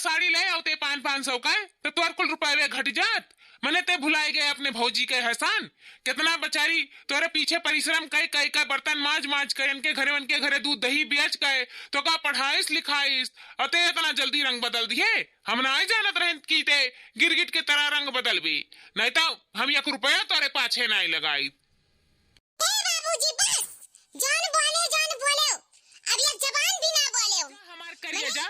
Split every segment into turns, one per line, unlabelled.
साड़ी ले आते 500 का तो तोर कुल रुपये घट जात। मने ते भुलाए गए अपने भौजी के एहसान। कितना बेचारी तोरे पीछे परिश्रम कई कई का बर्तन माज माज के उनके घरे दूध दही बेच गए तो का पढ़ाईस लिखाईस अते इतना जल्दी रंग बदल दिए। हम ना जानत रहे की ते गिरगिट के तरह रंग बदल भी नहीं तो हम 1 रुपया तोरे पाछे नहीं लगाई।
बाबूजी बस जान बोले अब ये जबान भी ना बोले
हमार करिए जा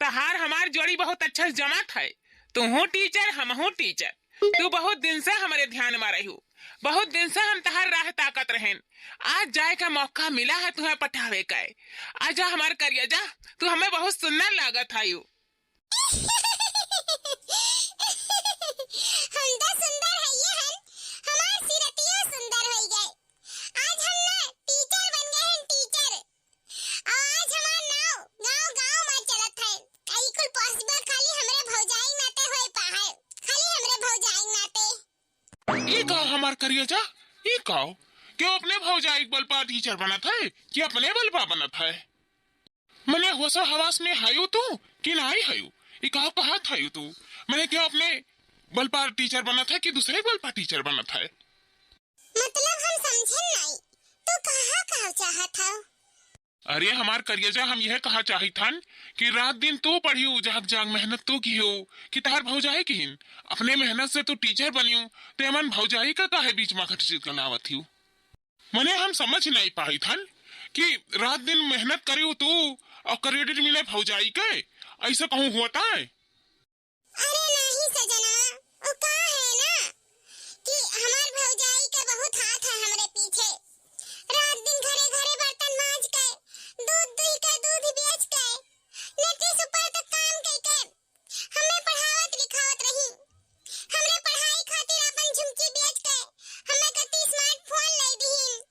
तहार हमार जोड़ी बहुत अच्छा जमात है। तू हूँ टीचर हम हूँ टीचर। तू बहुत दिन से हमारे ध्यान में रही हूँ। बहुत दिन से हम तहार राह ताकत रहें। आज जाए का मौका मिला है तुम्हें पठावे का। आजा हमार करिए जा तू हमें बहुत सुंदर लागत है।
हम तो सुंदर है ये हन हमार सिरतिया सुंदर हो गए। आज हम ना टीचर बन गए हैं टीचर। आज हमार नाव गांव गांव में चलत है। कई कुल पॉसिबल खाली हमरे भौजाई नाते होए पाए। खाली हमरे भौजाई नाते
ये कहो हमार करिए जा ये कहो क्यों अपने भौजाई बल पर टीचर बनत है कि अपने बल पर बनत है। मने होशो हवास में हायु तू कि नहीं हायु ये कहो कहा था तू। मैंने क्यों अपने बल पर टीचर बनत है कि दूसरे बल पर टीचर बनत है।
मतलब हम समझे नहीं तू कहा चाहत था।
अरे हमार करिएजा हम यह कहा चाही थन कि रात दिन तू पढ़ियो जाग जाग मेहनत तू की हो कि तार भौजाई की अपने मेहनत से तू टीचर बनियो ते मन भौजाई का काहे बीच में घटित बनावत हियो। मने हम समझ नहीं पाई थन कि रात दिन मेहनत करियो तू और क्रेडिट मिले भौजाई के ऐसा कहूँ होता है।
अरे नहीं सजना वो का है ना कि हमार भौजाई का बहुत हाथ है हमरे पीछे। रात दिन घरे घरे बर्तन मांज के दूध दुही के दूध बेच के नेटी सुपर तक काम के हमें पढ़ावत लिखावत रही। हमरे पढ़ाई खातिर अपन झुमकी बेच के हमें गति स्मार्टफोन ले दीन।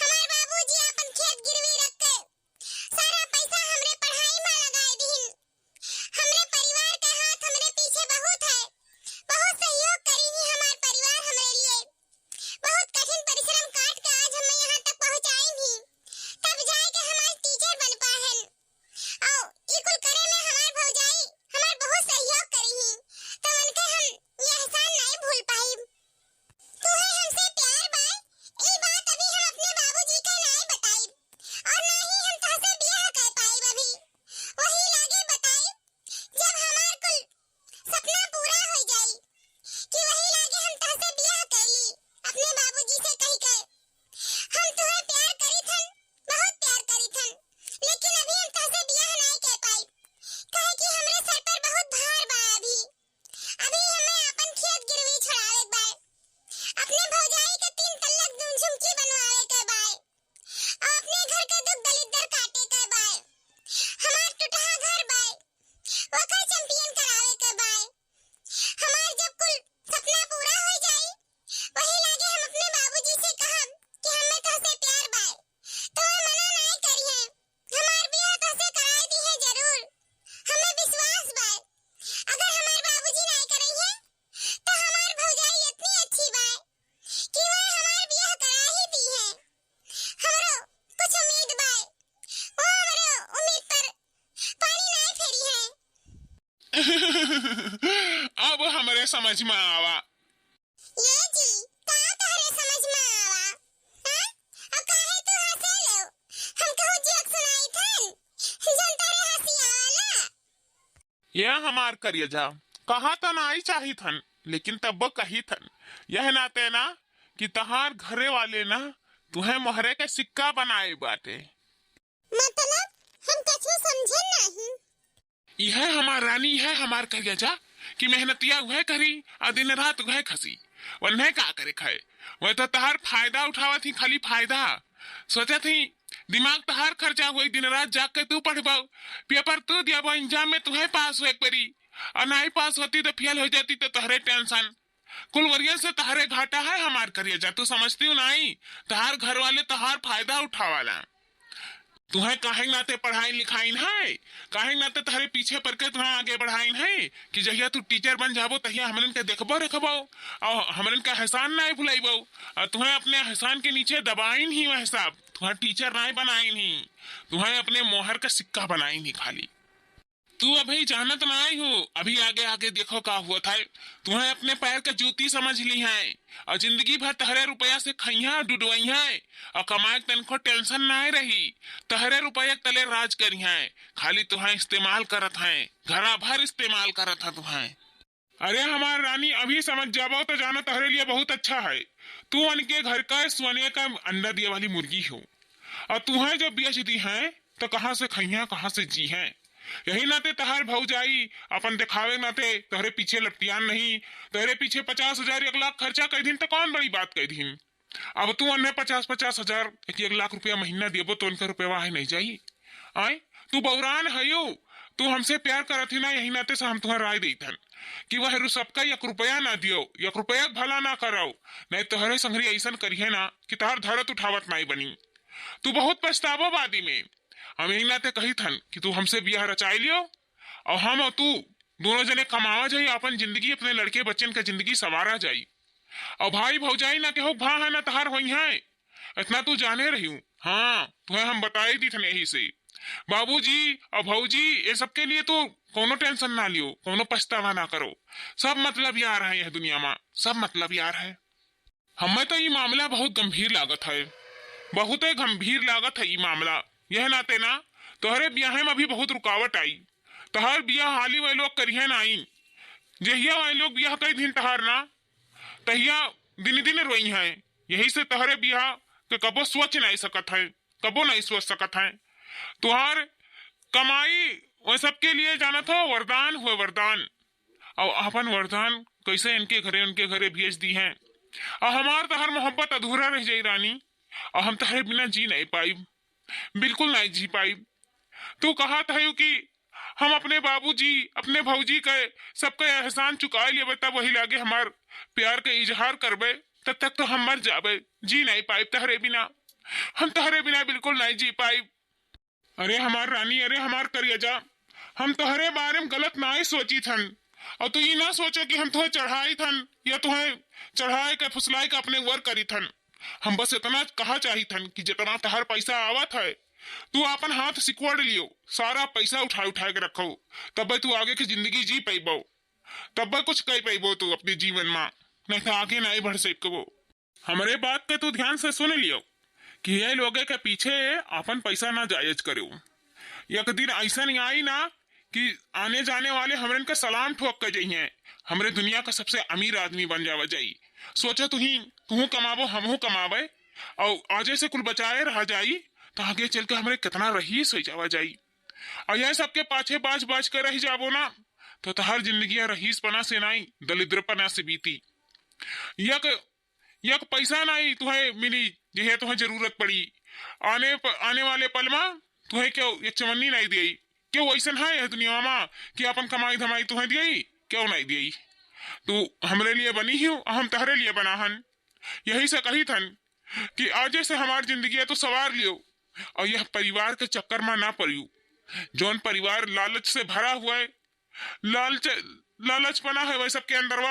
हमार बाबूजी अपन खेत गिरवी रख के सारा पैसा हमरे पढ़ाई में लगाए दीन। हमरे परिवार का हाथ हमरे पीछे बहुत है। बहुत सहयोग करी ही हमार परिवार हमरे लिए। बहुत कठिन परिश्रम काट के आज हमें यहाँ तक पहुँचाई भी तब जाए के हमार टीचर बन पाहन। आओ ई कुल करे में हमार भौजाई हमार बहुत सहयोग करी ही तो उनके हम ये एहसान नहीं भूल पाई। तुम्हें हमसे प्यार बाय ई बात अभी हम अपने बाबूजी के नहीं बताई और ना ही हम तुमसे ब्याह कर पाई अभी। वही लागे बताई जब हमार कुल सपना पूरा हो जाई कि वही लागे हम तुमसे ब्याह कैली अपने बाबूजी से कही के। हम तुम्हें प्यार करी थन बहुत प्यार करी थन लेकिन अभी हम तुमसे ब्याह नहीं कर पाई काहे कि हमरे सर पर बहुत भार बा अभी। अभी हमें अपन खेत गिरवी छुड़ावे बा अपने भौजाई के 3 तल्लक दून झुमकी बनवावे के बा और अपने घर के दुख दलिद्दर काटे के बा। हमार टूटहा घर बा ओकर चैंपियन करावे के बा। हमार जब कुल सपना पूरा हो जाई वही लागे हम अपने बाबूजी से कहब कि हमें तुमसे प्यार बा तो मना नहीं करिए। हमार ब्याह तुमसे कराई दी है जरूर। हमें विश्वास बा अगर हमार बाबूजी नहीं करिए तो हमार भौजाई इतनी अच्छी बा कि वह हमार ब्याह करा ही दी है। हमरो कुछ उम्मीद बा वो हमरो उम्मीद पर पानी नहीं फेरी है।
अब हमारे समझ में आवा।
ये जी का तोहरे समझ में आवा हां अब काहे तू हंसे लो हम कहू जोक सुनाई थन जन तारे हंसी आला।
यह हमार करिए जा कहा तो ना आई चाही थन लेकिन तब कही थन यह नाते ना कि तहार घरे वाले ना तुम्हें मोहरे के सिक्का बनाए बाटे।
मतलब हम कुछ समझे नहीं।
यह हमार रानी है हमार करिए जा कि मेहनतिया वह करी और दिन रात वह खसी उन्हें का करे खाए वह तो तहार फायदा उठावा थी खाली फायदा सोचा थी दिमाग तहार खर्चा हुई दिन रात जाग के तू पढ़बाऊ पेपर तू दिया एग्जाम में तुम्हें पास हो एक बारी और नहीं पास होती तो फेल हो जाती तो तहरे टेंशन कुल वरियन से तहारे घाटा है हमार करिए जा। तू समझती हो नहीं तहार घर वाले तहार फायदा उठावाला। तुम्हें काहे नाते पढ़ाई लिखाई है काहे नाते तहरे पीछे पड़ के तुम्हें आगे बढ़ाई है कि जहिया तू टीचर बन जाबो तहिया हमरन के देखबो रखबो और हमरन का एहसान नहीं भुलाइबो और तुम्हें अपने एहसान के नीचे दबाइन ही वह सब तुम्हें टीचर नहीं बनाइन ही तुम्हें अपने मोहर का सिक्का बनाइन ही खाली। तू अभी जानत नहीं हो, अभी आगे आगे देखो का हुआ था। तुम्हें अपने पैर का जूती समझ ली है और जिंदगी भर तहरे रुपया से खइया डुडवाई है और कमाए तनको टेंशन ना रही। तहरे रुपया तले राज करी है, खाली तुम्हें इस्तेमाल करत है, घरा भर इस्तेमाल करत है तुम्हें। अरे हमार रानी अभी समझ जाओ तो जाना तहरे लिए बहुत अच्छा है। तू उनके घर का सोने का अंडा दिए वाली मुर्गी हो और तुम्हें जो बेच दी है तो कहाँ से खइया कहाँ से जी है। यही नाते तहार भौजाई अपन दिखावे नाते तहरे पीछे लपटियान नहीं, तहरे पीछे 50,000 1 लाख खर्चा कर दिन तो कौन बड़ी बात कर दिन। अब तू अन्य 50,000 1 लाख रुपया महीना देबो तो उनका रुपया है नहीं जाई। आए तू बौरान है यो, तू हमसे प्यार करत ही ना, यही नाते से हम तुम्हारा राय देतन कि वह रू सबका 1 रुपया ना दियो, 1 रुपया भला ना करो, नहीं तोहरे संगरी ऐसा करिए ना कि तहार धरत उठावत नहीं बनी। तू बहुत पछतावो बादी में। हम यही नाते कही थन कि तू हमसे ब्याह रचाई लियो और हम और तू दोनों जने कमावा जाई, अपन जिंदगी अपने लड़के बच्चन का जिंदगी संवारा जाई। और भाई भौजाई ना केहो भा है ना तहार होई है, इतना तू जाने रही हूँ। हाँ तुम्हें हम बताई दी थन यही से। बाबूजी और भौजी ये सब के लिए तो कोनो टेंशन ना लियो, कोनो पछतावा ना करो, सब मतलब यार है यह दुनिया में, सब मतलब यार है। हमें तो ये मामला बहुत गंभीर लागत है, बहुत गंभीर लागत है ये मामला। यह नाते ना तोहरे ब्याह में अभी बहुत रुकावट आई, तोहर ब्याह हाली वे लोग करिए ना आई, जहिया वे लोग ब्याह कई दिन तहार ना तहिया दिन दिन रोई है। यही से तोहरे ब्याह के कबो सोच नहीं सकत है, कबो नहीं सोच सकत है। तुहार कमाई वो सबके लिए जाना था वरदान हुए वरदान, और अपन वरदान कैसे इनके घरे भेज दी हैं। और हमार तहर मोहब्बत अधूरा रह जाई रानी, और हम तहरे बिना जी नहीं पाई, बिल्कुल नहीं जी पाई। तू कहा था कि हम अपने बाबूजी अपने भौजी के सबका एहसान चुका लिए, तब वही लागे हमार प्यार के इजहार करबे, तब तक तो हम मर जाबे, जी नहीं पाई तहरे बिना, हम तहरे बिना बिल्कुल नहीं जी पाई। अरे हमार रानी, अरे हमार करियजा, हम तोहरे बारे में गलत ना ही सोची थन, और तू ये ना सोचो कि हम तुम्हें चढ़ाई थन या तुम्हें चढ़ाए के फुसलाए के अपने वर करी थन। हम बस इतना कहा चाही थन कि जितना तहर पैसा आवत है तू अपन हाथ सिकुड़ लियो, सारा पैसा उठा के रखो, तब तू आगे की जिंदगी जी पैबो, तब कुछ कह पैबो तू अपने जीवन में, नहीं तो आगे नहीं बढ़ सकबो। हमारे बात के तू ध्यान से सुन लियो कि ये लोगे के पीछे अपन पैसा ना जायज करो। एक दिन ऐसा नहीं आई ना कि आने जाने वाले हमरन का सलाम ठोक कर जाइए, हमरे दुनिया का सबसे अमीर आदमी बन जावा जाई। सोचा तू कमाबो हमहू कमावे और आजे से कुल बचाए रह जाई, तो आगे चल के हमरे कितना रहीस हो जावा जाई। और यह सबके पाछे बाज बाज कर रह जाबो ना तो हर जिंदगी रहीस पना से नहीं दलिद्र पना से बीती। यक पैसा नहीं तुम्हें मिली जिहे तुम्हें जरूरत पड़ी, आने वाले पल में तुम्हें क्यों ये चमन्नी नहीं दी, क्यों ऐसा है यह दुनिया में कि अपन कमाई धमाई तुम्हें दी, क्यों नहीं दी। तू हमरे लिए बनी ही हम तहरे लिए बना हन। यही से कही थन कि आजे से हमारी जिंदगी तो सवार लियो और यह परिवार के चक्कर में ना पड़ियो। जौन परिवार लालच से भरा हुआ है, लालच बना है वह सबके अंदर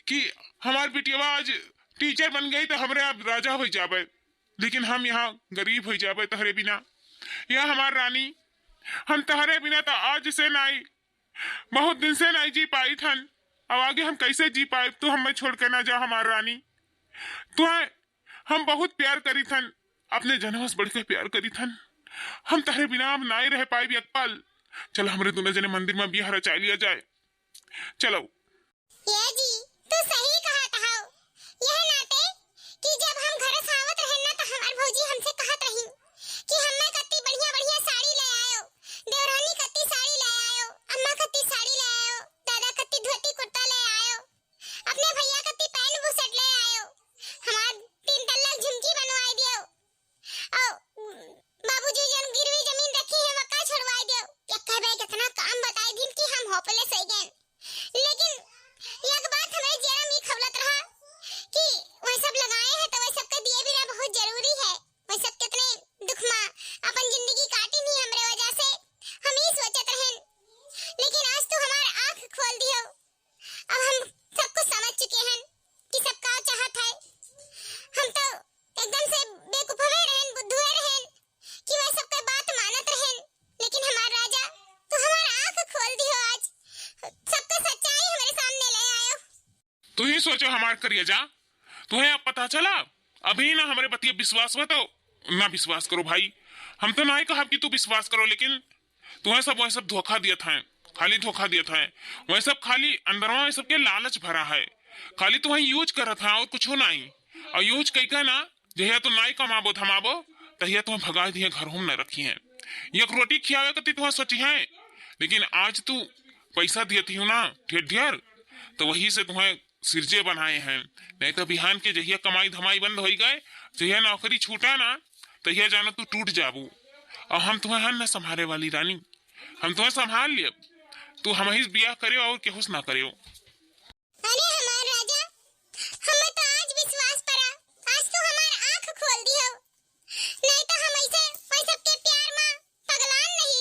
कि हमार बिटिया आज टीचर बन गई तो हमरे अब राजा हो जावे, लेकिन हम यहाँ गरीब हो जावे तहरे बिना। यह हमार रानी, हम तहरे बिना तो आज से नहीं बहुत दिन से नहीं जी पाई थन, अब आगे हम कैसे जी पाए। तू हमें छोड़ के ना जा हमार रानी, तू हम बहुत प्यार करी थन, अपने जन्म से बढ़ के प्यार करी थन, हम तहरे बिना अब नहीं रह पाए एक पल। चलो हमरे दोनों जने मंदिर में बिहार रचा लिया जाए, चलो।
ये जी तू सही कहा था, यह नाते कि जब हम घर सावत रहे ना तो हमार भौजी हमसे कहत रही कि हमें कत्ती बढ़िया बढ़िया साड़ी ले आयो, देवरानी कत्ती साड़ी ले आयो, अम्मा कत्ती साड़ी ले आयो, दादा कत्ती धोती कुर्ता ले आयो, अपने भैया कत्ती पैंट बुशर्ट ले आयो, हमार 3 तल्ला झुमकी बनवाई दियो, और बाबूजी जन गिरवी जमीन रखी है वका छुड़वाई दियो। यक्का भाई कितना काम बताई दिन कि हम होपलेस हो गए, लेकिन एक बात हमें जरा मी खबलत रहा कि वह सब लगाए हैं तो वह सबके दिए भी बहुत जरूरी है। वह सब कितने दुख में अपन जिंदगी काटी नहीं हमरे वजह से, हम ही सोचत रहें, लेकिन आज तो हमार आंख खोल दियो, अब हम सब कुछ समझ चुके हैं कि सबका चाहत है। हम तो एकदम से बेवकूफ रहें, बुद्धू रहें कि वह सबके बात मानत रहें, लेकिन हमार राजा तो हमार आंख खोल
तू ही सोचो हमार करिए जा। तुम्हें अब पता चला अभी ना हमारे बतिया विश्वास हुआ तो ना विश्वास करो भाई। हम तो ना ही कहा कि तू विश्वास करो, लेकिन तुम्हें सब वह सब धोखा दिया था, खाली धोखा दिया था। वह सब खाली अंदरवा में सबके लालच भरा है, खाली तुम्हें यूज कर रहा था और कुछ नहीं। और यूज कई का ना जहिया तो ना ही कमाबो थमाबो तहिया तुम्हें भगा दिए घर में न रखी है। एक रोटी खियावे कती तुम्हें सोची है, लेकिन आज तू पैसा दिए थी ना ढेर ढेर, तो वही से तुम्हें सिरजे बनाए हैं। नहीं तो बिहान के जहिया कमाई धमाई बंद हो गए, जहिया नौकरी छूटा ना तहिया जाना तू टूट जाबू। और हम तुम्हें हन न संभाले वाली रानी, हम तुम्हें संभाल लिए। तू हम ही ब्याह करे और केहुस ना करे।
अरे हमार राजा, हमें तो आज विश्वास पड़ा, आज तो हमार आंख खोल दी हो। नहीं तो हम ऐसे वही सबके प्यार में पगलान नहीं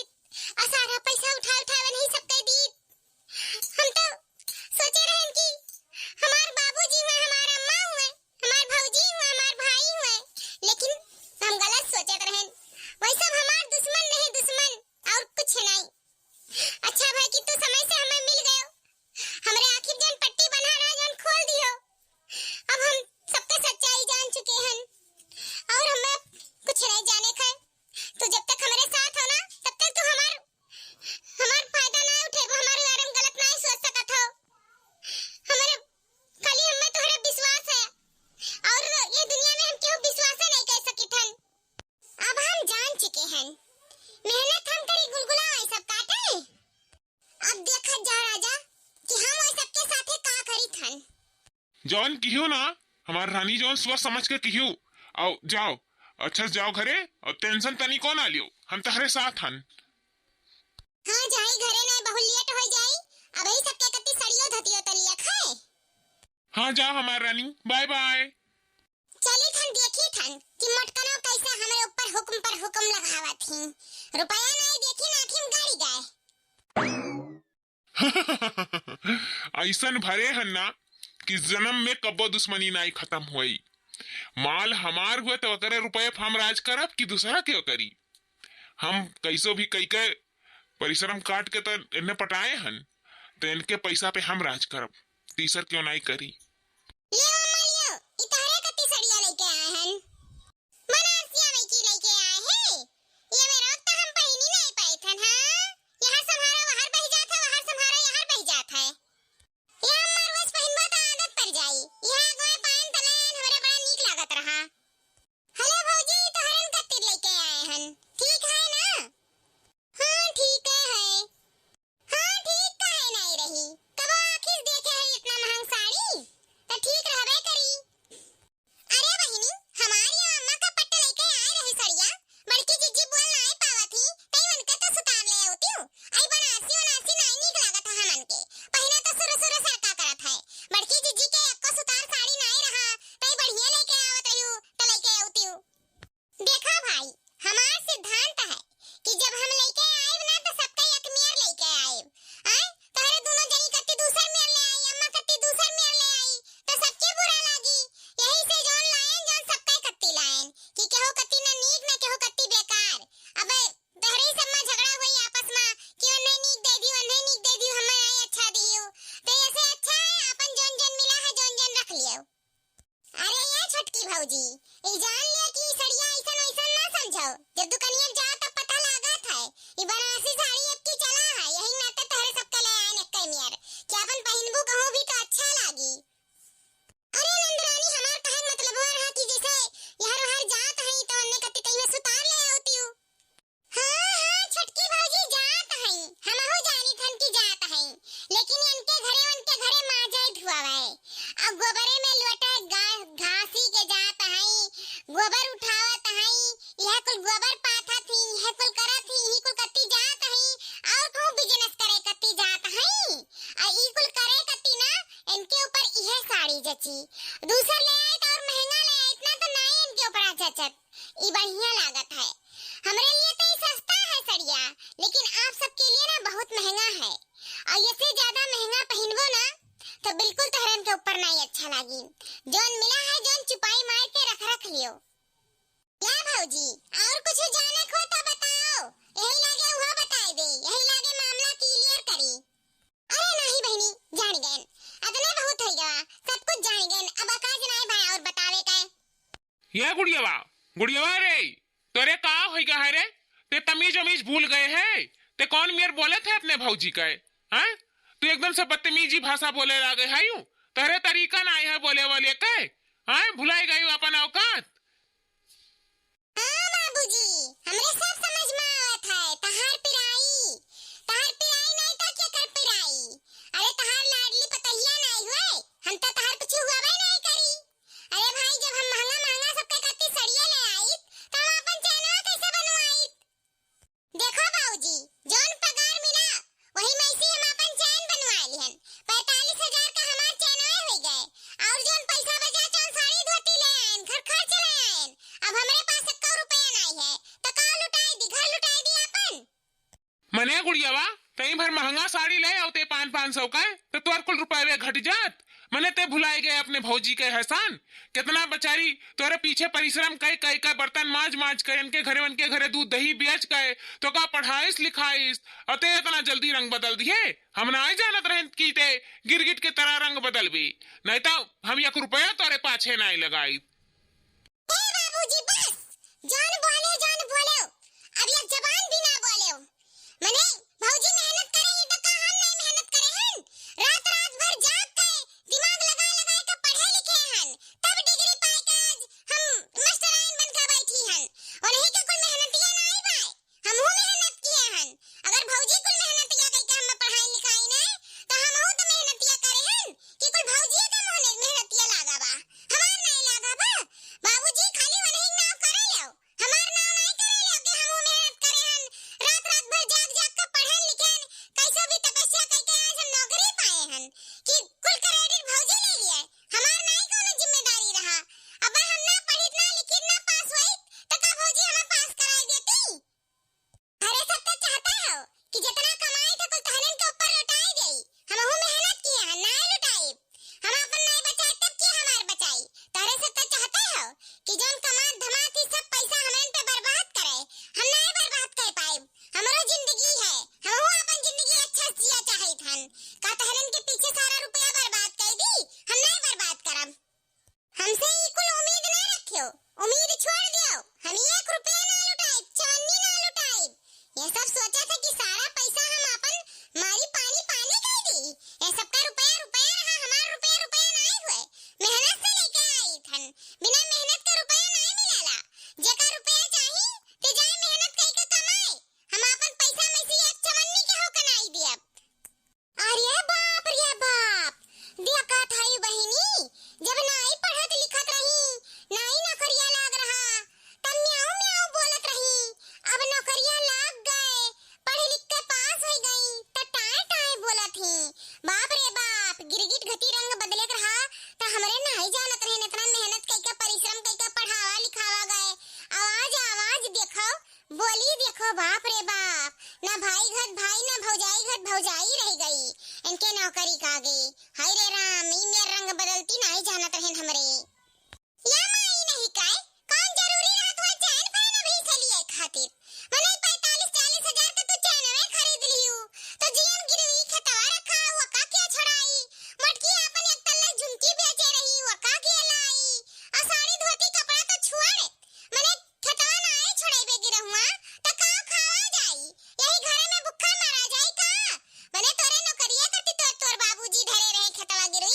और सारा पैसा उठा उठा नहीं सबके दी। हम तो सोचे रहे कि हमार बाबूजी हुए, हमार अम्मा हुए, हमार भौजी हुए, हमार भाई हुए, लेकिन हम गलत सोचे रहे। वही सब हमार दुश्मन नहीं, दुश्मन और कुछ नहीं। अच्छा भाई कि तू समय से हमें मिल गयो, हमरे आखिर जन पट्टी बना रहा जन खोल दियो। अब हम सबके सच्चाई जान चुके हैं और हमें कुछ नहीं जाने का। तो जब तक हमारे साथ हो ना तब तक तू हमार फायदा ना उठेबो, हमारे बारे में गलत नहीं सोच सकत हो। हमारे खाली हमें तोहरे विश्वास है और ये दुनिया में हम केहू विश्वास नहीं कर सकित हन। अब हम जान चुके हैं, मेहनत हम करी गुलगुला वही सब काटे। अब देखा जा राजा कि हम वही सबके साथे का करी थन।
जौन किहो ना हमार रानी, जौन सोच समझ के किहो। आओ जाओ, अच्छा से जाओ घरे और टेंशन तनी को ना लियो, हम तहरे साथ हन।
हाँ जाई घरे ना, बहुत लेट हो जाई। अब ही सबके कत्ती सड़ियो धतियो तलिया खाए।
हाँ जाओ हमार रानी, बाय बाय।
चली थन देखी थन कि मटकनो कैसे हमारे ऊपर हुक्म पर हुक्म लगावा थी। रुपया नहीं देखी नाखी में गाड़ी गए।
ऐसन भरे हन ना कि जन्म में कब्बो दुश्मनी नहीं खत्म हुई। माल हमार हुए तो अगर रुपये हम राज करब कि दूसरा क्यों करी। हम कैसो भी कई के परिश्रम काट के तो इन्हें पटाए हन, तो इनके पैसा पे हम राज करब, तीसर क्यों नहीं करी।
लियो अम्मा लियो, इतारे कत्ती सड़िया लेके आए हैं। बनारसिया में की लेके आए हैं। ये मेरा तो हम पहनी नहीं पाए थन। हाँ यहाँ संभारा वहाँ बह जाता, वहाँ संभारा यहाँ बह जाता है। यहाँ हमार रोज पहनबो तो आदत पड़ जाई। यहाँ गोए पान तलान हमारे बड़ा नीक लागत रहा। हेलो भौजी, तोहरन कत्ती लेके आए हैं, ठीक है ना? हाँ ठीक है। हाँ ठीक काहे नहीं रही, कब आखिर देखे है इतना महंग साड़ी, तो ठीक रहबे करी। अरे बहिनी, हमारी अम्मा का पट्ट लेके आए रहे सड़िया, बड़की जीजी बोल नहीं पावा थी, तई उनके तो सुतार ले आउती हूँ। आई बनारसी वनारसी नहीं नीक लागत है हमन के, पहिना तो सुरु सुरु सरका करत है। बड़की जीजी के एको सुतार साड़ी नहीं रहा, तई बढ़िया लेके आवत हूँ तो लेके आउती हूँ। देखा भाई, हमार सिद्धांत है कि जब हम लेके आए ना तो सबका एक मेयर लेके आए। आए तोहरे दोनों जनी कत्ती दूसर मेयर ले आई, अम्मा कत्ती दूसर मेयर ले आई, तो सबके बुरा लागी। यही से जौन लायन जौन सबका कत्ती लायन कि केहू कत्ती ना नीक ना केहू कत्ती बेकार। अब तोहरे सब में झगड़ा हुई आपस में कि उन्हें नीक दे दी, उन्हें नीक दे दी, हमें नहीं अच्छा दियो। तो ऐसे अच्छा है अपन जौन जौन मिला है जौन जौन रख लियो। अरे ये छोटकी भौजी, ये जान लिया कि सड़िया ऐसा ऐसा ना समझो। जब दुकानिया जाओ तब पता लागत है ये बनारसी साड़ी अब की चला है। यही नाते तोहरे सबके ले आए नक्के मियर कि अपन पहिनबू कहूं भी तो अच्छा लागी। अरे नंदरानी, हमार कहन मतलब हो रहा कि जैसे यार हर जात है तो अन्ने कत्ती कहीं में सुतार ले आउती हूँ। हाँ हाँ छोटकी भौजी जात है, हम हो जानी थन की जात है, लेकिन उनके घरे माजा धुआवे अब गोबरे में लोटा घासी के जात है, गोबर उठावत है। यह कुल गोबर पाथा थी, यह कुल करत थी, यही कुल कत्ती जात है और कहूं बिजनेस करे कत्ती जात है। और ई कुल करे कत्ती ना इनके ऊपर यह साड़ी जची, दूसर ले आए तो और महंगा ले आए, इतना तो नहीं इनके ऊपर जचत। ई बढ़िया लागत है हमरे लिए तो ये सस्ता है सड़िया, लेकिन आप सबके लिए ना बहुत महंगा है। और इससे ज्यादा महंगा पहनबो ना तो बिल्कुल तोहरन के ऊपर नहीं अच्छा लागी। जौन मिला है जौन चुपाई मार के रख लियो। क्या भौजी और कुछ जाने को तो बताओ, यही लागे वहाँ बताए दे, यही लागे मामला क्लियर करी। अरे नहीं बहनी, जान गए, अदने बहुत हो गया।
ये गुड़ियावा गुड़ियावा रे, तोरे का होइगा है रे? ते तमीज उमीज भूल गए है? ते कौन मेर बोले थे अपने भौजी का? हैं? तू एकदम से बदतमीजी भाषा बोले लागे है यूं? तेरे तरीका ना है बोले वाले के? हैं? भुलाई गई अपन औकात?
हाँ बाबूजी, हमरे सब समझ में आवत है। तहार पिराई नहीं तो क्या कर पिराई? अरे तहार लाडली पतहिया नहीं हुए, हम तो तहार कुछ हुआ नहीं करी। अरे भाई, जब हम महंगा महंगा सबके कत्ती सड़िया ले आई, तो हम अपन चैनवा कैसे बनवाई? देखो बाबूजी, जोन पगार मिला वही में से हम अपन चैन बनवा लिहन। 45,000 का हमार चैनवा हो गए, और जोन पैसा बचा चौन साड़ी धोती ले आइन, घर खर्च ले आइन। अब हमरे पास 1 रुपया नहीं है, तो का लुटाई दी? घर लुटाई दी अपन।
मने गुड़ियावा कहीं भर महंगा साड़ी ले आते 500 का, तो तोर कुल रुपये घट जात। मने ते भुलाए गए अपने भौजी के एहसान। कितना बेचारी तोरे पीछे परिश्रम कई कई का बर्तन माज माज के उनके घरे दूध दही बेच गए, तो का पढ़ाईस लिखाईस अते इतना जल्दी रंग बदल दिए? हम ना जानत रहे की ते गिरगिट के तरह रंग बदल भी, नहीं तो हम 1 रुपया तोरे पाछे नहीं लगाई।
बाबूजी बस, जान बोले, अब ये जबान भी ना बोले। मने भौजी मेहनत करे तो का हम नहीं मेहनत करे हन? रात रात भर जाग के दिमाग लगा के पढ़े लिखे हन, तब डिग्री पाए के आज हम मास्टराइन बन के बैठी हन। और नहीं के कोई मेहनतिया नहीं भाई, हमहू मेहनत किए हन। अगर भौजी कुल मेहनतिया कई के हम पढ़ाई लिखाई नहीं, तो हमहू तो मेहनतिया करे हन कि कुल भौजी के मोहने मेहनतिया लागा बा, हमार नहीं लागा बा। बाबूजी खाली वही नाव करे लो, हमार नाव नहीं करे लो कि हमहू मेहनत करे हन। रात रात भर जाग जाग के पढ़े लिखे, कैसे भी तपस्या करके आज हम नौकरी पाए हन कि कुल क्रेडिट भौजी ले लिए, हमार नहीं कोनो जिम्मेदारी रहा। अब हम ना पढ़ी ना लिखी ना पास हुई, तो का भौजी हमें पास कराई देती? अरे सब तो चाहता हो कि जितना कमाई था कुल तहलन के ऊपर लुटाई देई। हमहू मेहनत किए हैं, ना लुटाई। हम अपन नहीं बचाए तब की हमार बचाई। तारे सब तो चाहते हो कि जोन कमात धमात ही सब पैसा हमन पे बर्बाद करे। हम नहीं बर्बाद कर पाए, हमारो जिंदगी है, हमहू अपन जिंदगी अच्छा जिया चाहत हन। का तहलन के पीछे सारा रुपया बर्बाद कर दी? हम नहीं बर्बाद करब। हमसे ई कुल उम्मीद ना रखियो, उम्मीद छोड़ दियो। हम 1 रुपया ना लुटाई, चांदी ना लुटाई। ये सब सोचा था कि सारा पैसा हम अपन मारी पानी पानी कर दी। ये सब का रुपया रुपया रहा, हमार रुपया रुपया नहीं हुए। मेहनत से लेके आई थन, बिना मेहनत के रुपया नहीं मिलेला। जेका रुपया चाहिए ते जाए मेहनत करके कमाए। हम अपन पैसा में से एक चवन्नी के होके नहीं दियब। अरे बाप रे बाप, देखा थाई बहिनी, जब नहीं पढ़त लिखत रही, नहीं नौकरिया लाग रहा, तब म्याऊ म्याऊ बोलत रही। अब नौकरिया लाग गए, पढ़ लिख के पास हो गई, तो टाए टाए बोलत ही। बाप रे बाप, गिरगिट घटी रंग बदले रहा, तो हमरे नहीं जानत रहे इतना मेहनत करके परिश्रम करके पढ़ावा लिखावा गए। आवाज देखो, बोली देखो, बाप रे बाप, ना भाई घट भाई ना भौजाई घट भौजाई रह गई, इनके नौकरी का गई। हाय रे राम, ई मेर रंग बदलती नहीं जानत रहे हमरे। या माई नहीं काय, कौन जरूरी रहा तो चैन फैन अभी चलिए खातिर? मने 45-40 हजार का तो चैन में खरीद लियो, तो जीवन गिरवी खतवा रखा, वो का क्या छड़ाई? मटकी अपन एक तल्ला झुमकी बेचे रही, वो का क्या लाई? आ साड़ी धोती कपड़ा तो छुआड़े, मने खतवा नहीं छड़ाई गिरहुआ, तो का खावा जाई? यही घरे में भूखा मरा जाई का? मने तोरे नौकरिया करती तोर बाबूजी धरे रहे खतवा गिरवी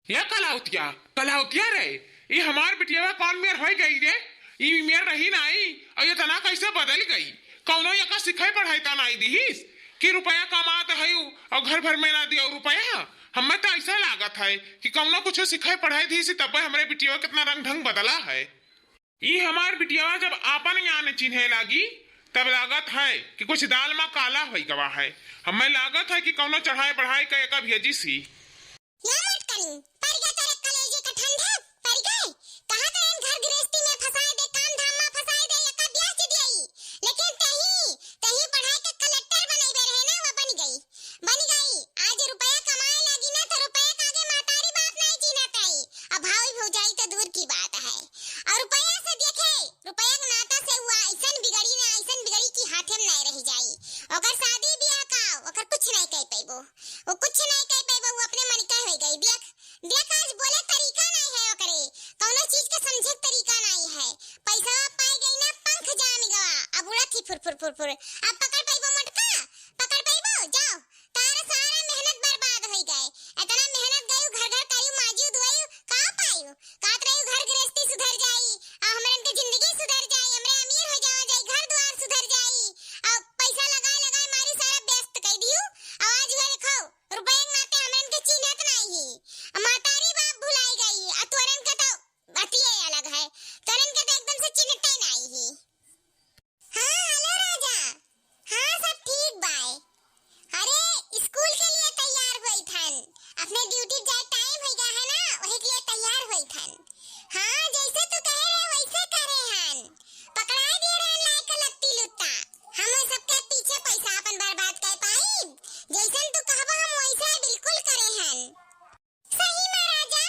या कलाउतिया रे, ये हमार बिटिया कौन मेर हो गई रे? ये मेर रही नहीं और ये तना कैसे बदल गई? कौनो यका सिखाई पढ़ाई ता नहीं दीहिस कि रुपया कमात है और घर भर में ना दियो रुपया। हमें तो ऐसा लागत है कि कौनो कुछ सिखाई पढ़ाई दी सी तब हमारे बिटिया कितना रंग ढंग बदला है। ये हमार बिटिया जब आपन यान चिन्हे लागी तब लागत है कि कुछ दाल में काला हो गवा है। हमें लागत है कि कौनो चढ़ाई बढ़ाई का एक भेजी सी।
या मत करी, पर गया तेरे कलेजे का ठंडा, पर गए कहां तेरे घर गृहस्थी में फसाए दे, काम धाम में फसाए दे, यका ब्याह च दिई। लेकिन तही पढ़ाई के कलेक्टर बनई रहे ना, वो बन गई। आज रुपया कमाए लगी ना तो रुपया के आगे महतारी बात नहीं चिन्हत है। अब भाई भौजाई तो दूर की बात है। और रुपया से देखे, रुपया के नाता से हुआ ऐसन बिगड़ी की हाथे में नहीं रह जाई। ओकर शादी ब्याह का ओकर कुछ नहीं कह पाइबो, वो कुछ नहीं कह पाइबो, वो अपने मन का हो गई। देख आज बोले तरीका नहीं है ओकरे, कौनो चीज का समझे तरीका नहीं है। पैसा पाई गई ना, पंख जाम गवा, अब उड़त ही फुर। अब पकड़ पाइबो मटका, पकड़ पाइबो, जाओ तारा सारा मेहनत बर्बाद हो गए। इतना मेहनत गई, घर करियो, माजियो दुआइयो, का पाइयो? कात रहियो घर गृहस्थी सुधर जाई, आ हमरे इनके जिंदगी सुधर जाई, हमरे अमीर हो जाई, घर द्वार सुधर जाई। अब पैसा लगाए मारी सारा व्यस्त कर दियो। आवाज हुए देखो, रुपए के नाते हमरे इनके चिन्हत नहीं ही। मातारी बाप भुलाई गई, आ तोरन के तो बतिये अलग है, तोरन के तो एकदम से चिन्हते नहीं ही। हाँ हेलो राजा, हाँ सब ठीक बाय। अरे स्कूल के लिए तैयार हुई थन, अपने ड्यूटी जाए टाइम हो गया है ना, वही के लिए तैयार हुई थन। हाँ जैसे तू कह रहे वैसे करे हन, पकड़ाई दे रहे लायक लगती लुत्ता। हम सबके पीछे पैसा अपन बर्बाद कर पाई, जैसन तू कहबो हम वैसे बिल्कुल करे हन। सही में राजा,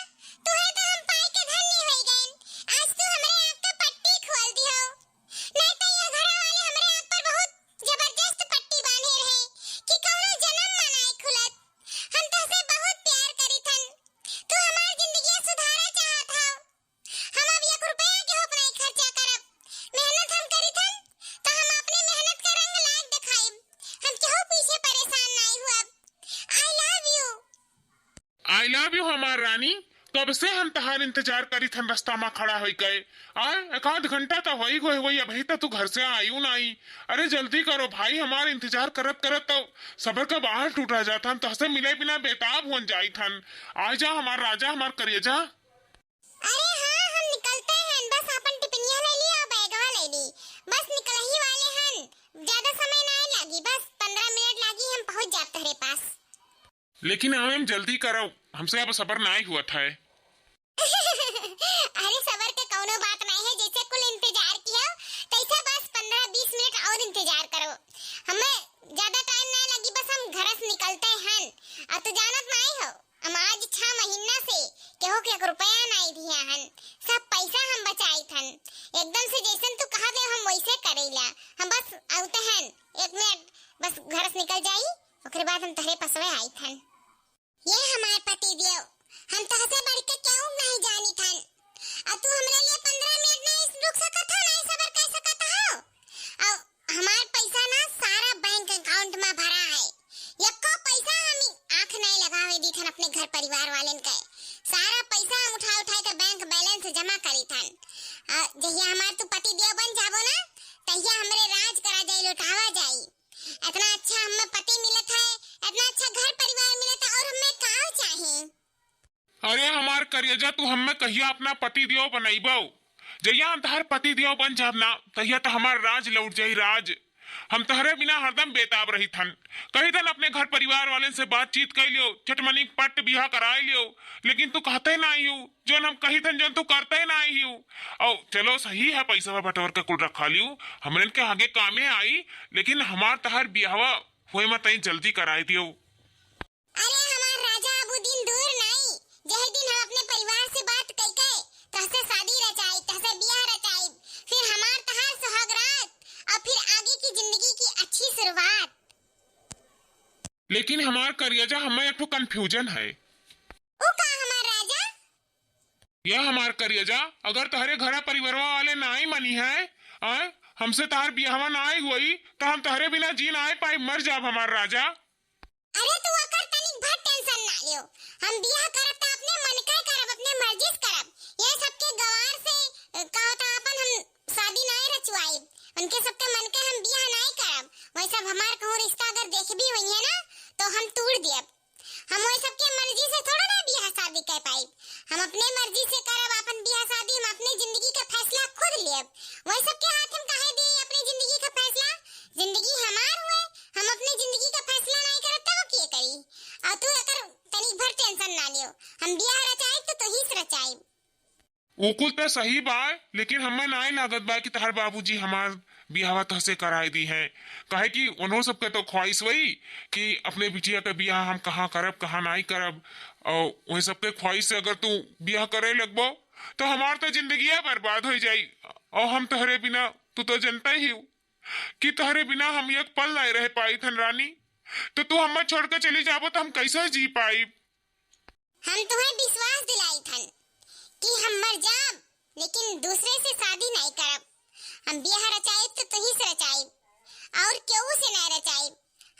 तुहे तो हम पाई के धन्य हो गए। आज तू हमरे आँख का पट्टी खोल दियो, नहीं तो ये घर वाले हमरे आँख पर बहुत जबरदस्त पट्टी बांधे रहे कि कौनो जन्म मनाए खुलत। हम तुझसे बहुत प्यार करी थन, तू हमारी जिंदगी सुधारा चाहत हो। हम अब एक रुपया के होप नहीं खर्चा करब, मेहनत हम करी थन तो हम अपने मेहनत का रंग लायक दिखाइब। हम केहू पीछे परेशान नहीं हुआ।
आई लव यू हमार रानी। कब से हम तहार इंतजार करी थन, रास्ता में खड़ा हो गए। एक आध घंटा तो हो ही गए हुई, अभी तो तू घर से आयु नहीं। अरे जल्दी करो भाई, हमार इंतजार करत तो सबर का बाहर टूटा जाता, हम तुझसे मिले बिना बेताब हो जाई थन। आ जा हमार राजा, हमार करिएजा।
अरे हाँ हम निकलते हैं, बस अपन टिफिनिया ले लिया और बैगवा ले ली, बस निकल ही वाले हैं। ज्यादा समय नहीं लगी, बस 15 मिनट लगी, हम पहुंच जाते तेरे पास।
लेकिन हमें जल्दी करो, हमसे अब सबर नहीं हुआ था।
अरे सबर के कौनो बात नहीं है, जैसे कुल इंतजार किया तैसे बस 15-20 मिनट और इंतजार करो। हमें ज्यादा टाइम नहीं लगी, बस हम घर से निकलते हैं। अब तो जानत नहीं हो, हम आज 6 महीना से केहू के 1 रुपया नहीं दिया हन, सब पैसा हम बचाई थन। एकदम से जैसन तू कहा दे हम वैसे करेला। हम बस आते हैं, 1 मिनट बस घर से निकल जाई, ओकरे बाद हम तहरे पसवे आई थन। ये हमारे पति देव, हम तुझसे बढ़ के क्यों नहीं जानी थन। अब तू हमरे लिए 15 मिनट नहीं रुक सकत हो, नहीं सबर कर सकत हो। अब हमार पैसा ना सारा बैंक अकाउंट में भरा है, यक्को पैसा हम आंख नहीं लगावे दी थन अपने घर परिवार वालेन के। सारा पैसा हम उठा के बैंक बैलेंस जमा करी थन। जहिया हमार तू पति देव बन जाबो ना, तहिया हमरे राज करा जाई, लुटावा जाई। इतना अच्छा हमें पति मिलत है, इतना अच्छा घर परिवार मिलत है, और हमें का चाहिए।
अरे हमार करिएजा, तू हमें कहिया अपना पति दियो बनैबो। जहिया हम तहर पति दियो बन जाब ना, तहिया तो हमार राज लौट जाई राज। हम तहरे बिना हरदम बेताब रही थन। कही थन अपने घर परिवार वाले से बातचीत कर लियो, चटमनी पट बिहा कराए लियो, लेकिन तू कहते ना आयु जो हम कही थन, जो तू करते ना आयु। और चलो सही है, पैसा बटोर के कुल रखा लियो, हमरे के आगे कामे आई, लेकिन हमार तहर बिहावा होए मत जल्दी कराए दियो।
अरे हमार राजा, अब दिन दूर नहीं, जह दिन हम अपने परिवार से बात कई तहसे शादी रचाई, तहसे ब्याह रचाई, फिर हमार तहार सुहागरात, और फिर आगे की जिंदगी की अच्छी शुरुआत।
लेकिन हमार करिएजा, हमें एक तो कंफ्यूजन है।
ओ का हमार राजा?
यह हमार करिएजा, अगर तहरे घर परिवार वाले ना ही मनी है, हमसे तहार बियाहवा ना आई हुई, तो हम तहरे बिना जी ना आए पाई, मर जाब हमार राजा।
अरे तू अकर तनिक भर टेंशन ना लियो, हम बियाह करब त अपने मन का जानियो, हम बियाह रचाई तो ही से रचाई।
ओकुल तो सही बा, लेकिन हमें नाई लागत बा कि तहार बाबूजी हमार बियाह तहसे कराई दी है। काहे कि उन्हों सबके तो ख्वाहिश वही कि अपने बिटिया का बियाह हम कहाँ करब कहाँ नहीं करब, और वही सबके ख्वाहिश से अगर तू बियाह करे लगबो तो हमार तो जिंदगी बर्बाद हो जाई। और हम तोहरे बिना, तू तो जनता ही हो कि तोहरे बिना हम एक पल नहीं रह पाई थन रानी। तो तू हमें छोड़ के चली जाबो तो हम कैसे जी पाई।
हम तुम्हें विश्वास दिलाई थन कि हम मर जाब, लेकिन दूसरे से शादी नहीं करब। हम बियाह रचाई तो तुही से रचाई, और क्यों से नहीं रचाई।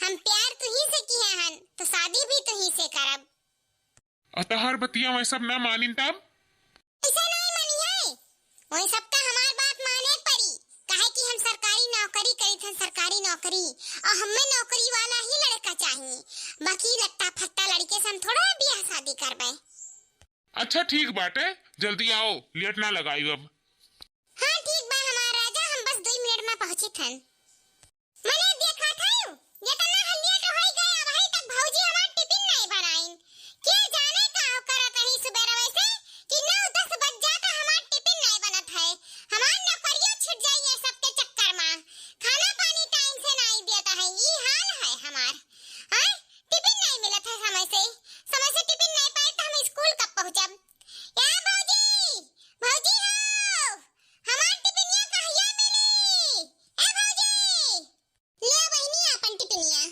हम प्यार तुही से किए हन तो शादी भी तुही से करब।
तहार बतिया मैं सब ना मानिन तब
ऐसा नहीं मानी है, वही सबका हमार बात माने पड़ी। काहे कि हम सरकारी नौकरी करी थन, सरकारी नौकरी, और हमें नौकरी वाला ही लड़का चाहिए। बाकी लट्टा फट्टा लड़के से हम थोड़ा बियाह शादी करबे।
अच्छा ठीक बाटे, जल्दी आओ, लेट ना लगाई अब।
हाँ ठीक बा हमार राजा, हम बस 2 मिनट में पहुंची थन। मैंने देखा था ये तना हल्दिया तो होई गया, भाई तक भौजी हमार टिफिन नहीं बनाइन। क्या जाने का हो करत रही सुबेरे वैसे कि 9-10 बज जाता हमार टिफिन नहीं बनत है। हमार नौकरियां छूट जाई है सबके चक्कर में, खाना पानी टाइम से नहीं देता है। ये हाल है हमार। हां टिफिन नहीं मिलत है समय से टिफिन नहीं पाए तो हम स्कूल कब पहुंचब। या भौजी, भौजी हो, हमार टिफिनिया कहिया मिली। ए भौजी, ले बहनी अपन टिफिनिया।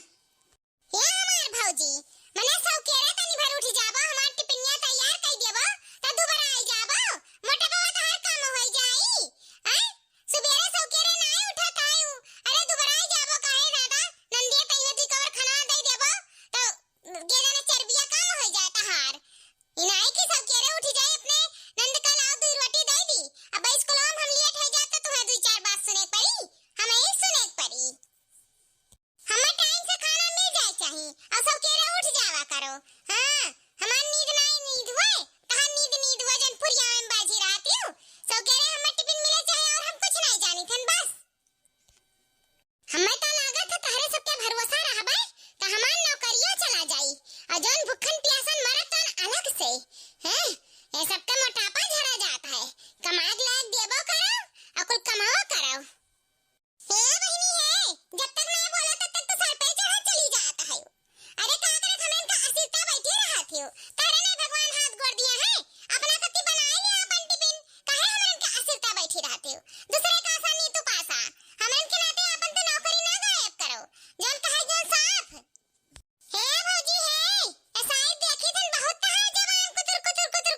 या हमार भौजी, मने सौ केरे तनी भर उठ जाबो, हमार टिफिनिया तैयार कर देबो त दुबारा आई जाबो। मोटे बाबा तो हर काम हो जाई। हैं सुबेरे सौ केरे नहीं उठत आयु। अरे दुबारा आई जाबो काहे दादा, नंदिया तइयो दी कवर खाना दे देबो तो गेले ने चर्बिया काम हो जाए तहार। इनाई की सब केरे उठ जाई अपने नंद का लाओ 2 रोटी दे दी। अब स्कूल में हम लेट हो जाते तुम्हें 2-4 बात सुने पड़ी, हमें ही सुने पड़ी। हमें टाइम से खाना मिल जाए चाहिए और सब केरे उठ जावा करो। हां हमार नींद हुए तहां नींद हुआ जन पुरिया में बाजी रहती हूं। सब केरे हमें टिफिन मिले चाहिए और हम कुछ नहीं जानी थन बस। हमें तो लागत है तहरे सबके भरोसा रहबे तो हमार नौकरियां चला जाई, और जौन भूखन प्यासन मरत तन अलग से। हैं ये सबका मोटापा झड़ा जाता है। कमाद लायक देबो करो और कुल कमाओ करो। हे बहनी है, जब तक नहीं बोला तब तक तो सर पे चढ़ा चली जाता है। अरे का करे हमें इनका असीता बैठी रहत हो, तारे ने भगवान हाथ गोड़ दिया है, अपना कति बनाए ले अपन टिफिन। काहे हमें इनका असीता बैठी रहत हो, दूसरे का आशा नहीं तू पासा। हमें इनके नाते अपन तो नौकरी ना गायब करो, जौन कहे जौन साफ। हे भौजी है, ऐसा ही देखी थन बहुत है जवान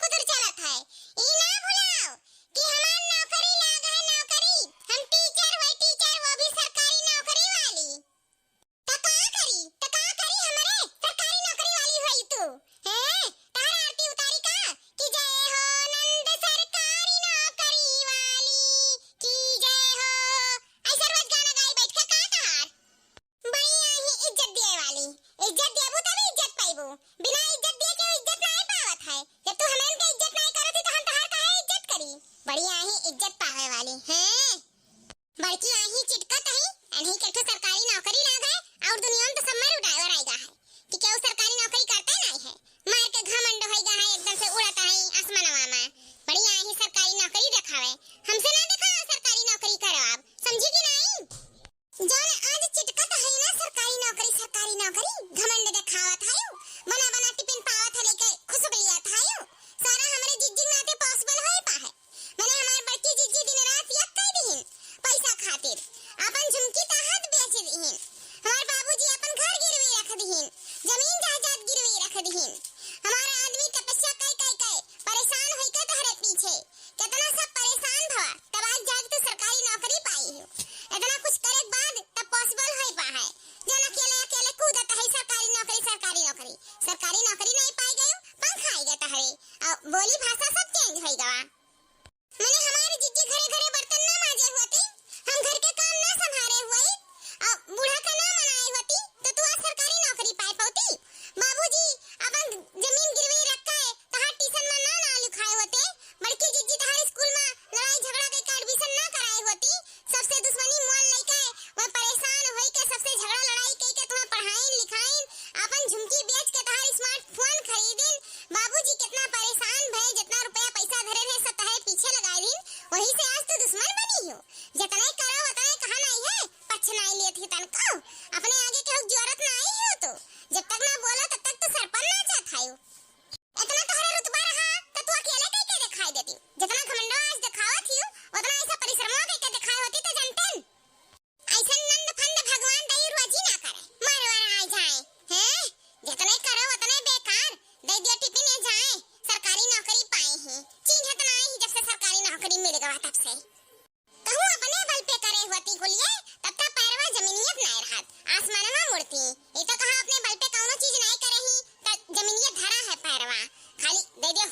कुतर चलत है। ई ना भुलाओ कि हमार नौकरी लाग है, नौकरी हम टीचर वो भी सरकारी नौकरी वाली। तो का करी हमारे सरकारी नौकरी वाली होई तू। हैं तारा आरती उतारी का कि जय हो नंद सरकारी नौकरी वाली की जय हो। ऐसा रोज गाना गाई बैठ के का तार बढ़िया ही इज्जत दिए वाली। इज्जत देबू तभी इज्जत पाइबू, बिना इज्जत दिए के इज्जत नहीं पावत है। जब तू हमें के इज्जत नहीं करती तो हम तहार काहे इज्जत करी। बढ़िया ही इज्जत पावे वाली हैं, बड़की आही चिटकत है अनही के सरकारी नौकरी लाग है। और दुनिया में तो सब मर उड़ावर आएगा है कि केहू सरकारी नौकरी करता नहीं है। मार के घमंड होइगा है, एकदम से उड़ता है आसमानवा में। बढ़िया ही सरकारी नौकरी दिखावे, हमसे ना दिखाओ सरकारी नौकरी करो आप, समझी कि नहीं। जौन आज चिटकत है ना सरकारी नौकरी घमंड दिखावत है, बना टिफिन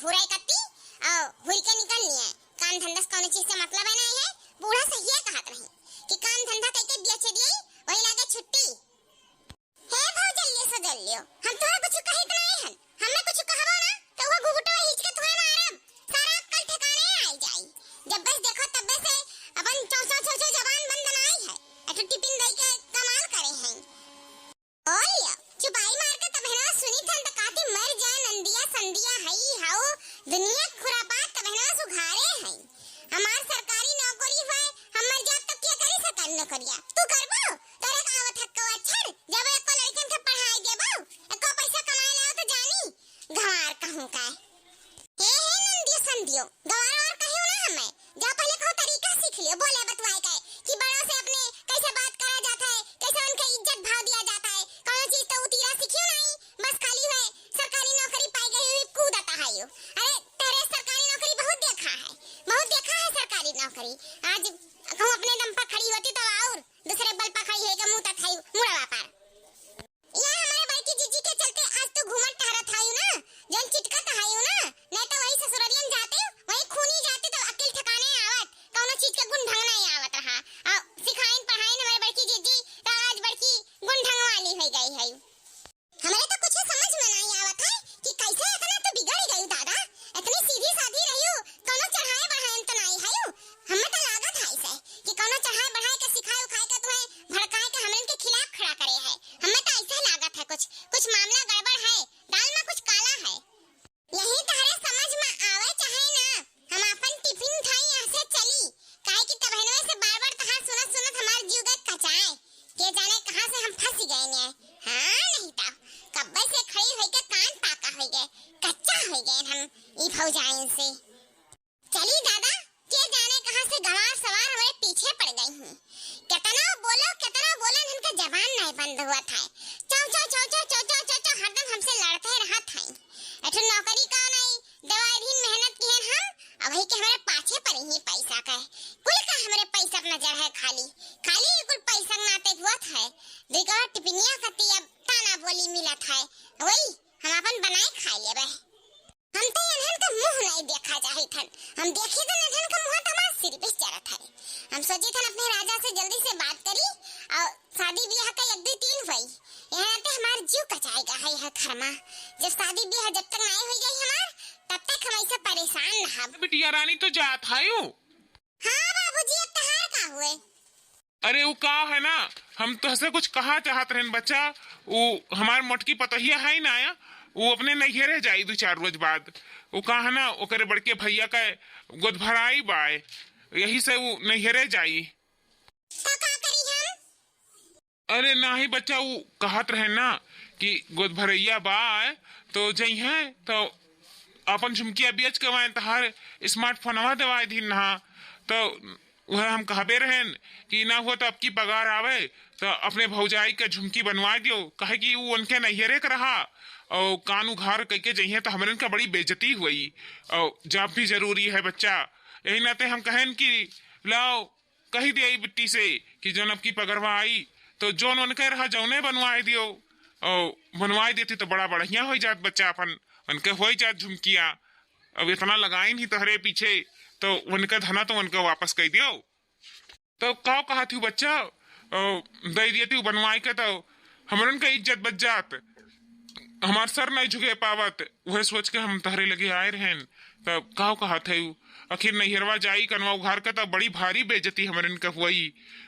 हुराई कत्ती और हुर के निकलनी है। काम धंधा से कौन चीज से मतलब है नहीं है। बूढ़ा सही है कहत रही कि काम धंधा करके बेच दिए वही लागे छुट्टी है। भाव जल्दी से जल्दी हम तोरा कुछ कहित नहीं हन। हमें कुछ कहबो ना तो वो घुघुटो हिच के तोहे मारब। सारा अक्कल ठिकाने आई जाई। जब बस देखो तब से अपन चौ जवान बंद बनाई है। अटो टिफिन दई के कमाल करे हैं। ओलिया चुपाई मार के तब है सुनी थन त काती मर जाए नंदिया संदिया हई हाओ दुनिया खुरापात तब है सुघारे हैं। हमार सरकारी नौकरी है हम मर जात तक क्या करी सरकारी नौकरिया तू करबो तोरे का आवत हक्को अच्छा जब एको लड़कन के पढ़ाई देबो एको पैसा कमाए लाओ तो जानी गवार कहूं का हे नंदिया संदियो गवार और कहियो ना हमें जा पहले को तरीका सीख लियो बोले बतवाए का कि बड़ों से अपने कैसे बात करा जाता है कैसे उनके इज्जत भाव दिया जाता है। कौन चीज तो उतीरा सीखियो नहीं बस खाली है सरकारी नौकरी पाई गई हुई कूदता है यो। अरे तेरे सरकारी नौकरी बहुत देखा है सरकारी नौकरी। आज हम अपने दम पर खड़ी होती तो और दूसरे बल पर खड़ी है के मुंह तक मुड़ा व्यापार यह हमारे बड़की जीजी के चलते आज तो घूमत टहरत हायू ना जन चिटकत हायू ना नहीं तो वही ससुररियन जाते वही खूनी जाते तो अकेल ठिकाने आवत कौनो चीज के गुण ढंग नहीं आवत रहा और सिखाइन पढ़ाइन हमारे बड़की जीजी तो आज बड़की गुण ढंग वाली हो गई है। हमें तो कुछ समझ में नहीं आवत है कि कैसे इतना तो बिगड़ गई दादा इतनी सीधी साधी रहियो कौनो चढ़ाए बढ़ाए तो नहीं है। हमें तो लागत है इसे कि कौनो चढ़ाए बढ़ाए के सिखाए उखाए के तुम्हें भड़काए के हमन के खिलाफ खड़ा करे है। हमें तो ऐसा लागत है कुछ मामला गड़बड़ है दाल में कुछ काला है। यही तारे समझ में आवे चाहे ना हम अपन टिफिन खाई यहाँ से चली काहे कि तबहनों से बार-बार तहां सुनत हमार जीव गए कचाए के जाने कहां से हम फंस गए ने। हां नहीं तो कब्बे से खड़ी होई के कान पाका हो गए कच्चा हो गए हम ई भौजाइन से। चली दादा के जाने कहां से गवार सवार हमारे पीछे पड़ गई हूं। कितना बोलो इनका जबान नहीं बंद हुआ था। चौ हरदम हमसे लड़ते रहत हैं। एठो नौकरी का नहीं दवाई भी मेहनत की है हम अब ही के हमारे पाछे पर ही पैसा का कुल का हमारे पैसा अपना जड़ है खाली कुल पैसा नाते हुआत है। देखो टिपिनिया कती अब ताना बोली मिलत है वही हम अपन बनाए खा लेबे। हम तो इन्हन का मुंह नहीं देखा चाहे थन हम देखे तो इन्हन का मुंह तो हमारे सिर पे चढ़त है। हम सोचे थन अपने राजा से जल्दी से बात करी और शादी ब्याह का एक दो तीन हुई यहाँ पे हमार जीव कचाएगा है यह घर में। जब शादी ब्याह जब तक नहीं हो गई हमार तब तक हम ऐसे परेशान न हम।
बिटिया रानी तो जात हायो।
हाँ बाबूजी अब तहार का हुए।
अरे वो का है ना हम तो हसे कुछ कहा चाहत रहन बच्चा वो हमार मोटकी पतहिया है ना आया वो अपने नैहरे जाई 2-4 रोज बाद वो का है ना ओकरे बड़के भैया का गोद भराई बाय यही से वो नैहरे जाई।
तो का करी हम?
अरे नाही बच्चा वो कहत रहे ना कि गोद भरैया बाय तो जई है तो अपन झुमकिया बेच के वहाँ तहार स्मार्टफोनवा दवाई दी ना तो वह हम कहबे रहेन कि ना हो तो अब की पगार आवे तो अपने भौजाई के झुमकी बनवा दियो कहे कि वो उनके नैहरे का रहा और कान उघार करके जइए तो हमारे का बड़ी बेइज्जती हुई और जब भी जरूरी है बच्चा यही नाते हम कहें कि लाओ कही दिया बिट्टी से कि जौन अब की पगरवा आई तो जौन उनके रहा जौने बनवाए दियो और बनवाए देती तो बड़ा बढ़िया हो जात बच्चा अपन उनके हो जात झुमकिया। अब इतना लगाई नहीं तहरे पीछे तो उनका धना तो उनका वापस कर दियो तो का कहा थी बच्चा दे दिए थी बनवाई के तो हमारन का इज्जत बच जात हमार सर नहीं झुके पावत वह सोच के हम तहरे लगे आए रहें तब का कहा थे आखिर नैहरवा जाई कनवा उघार का तब बड़ी भारी बेइज्जती हमारन का हुई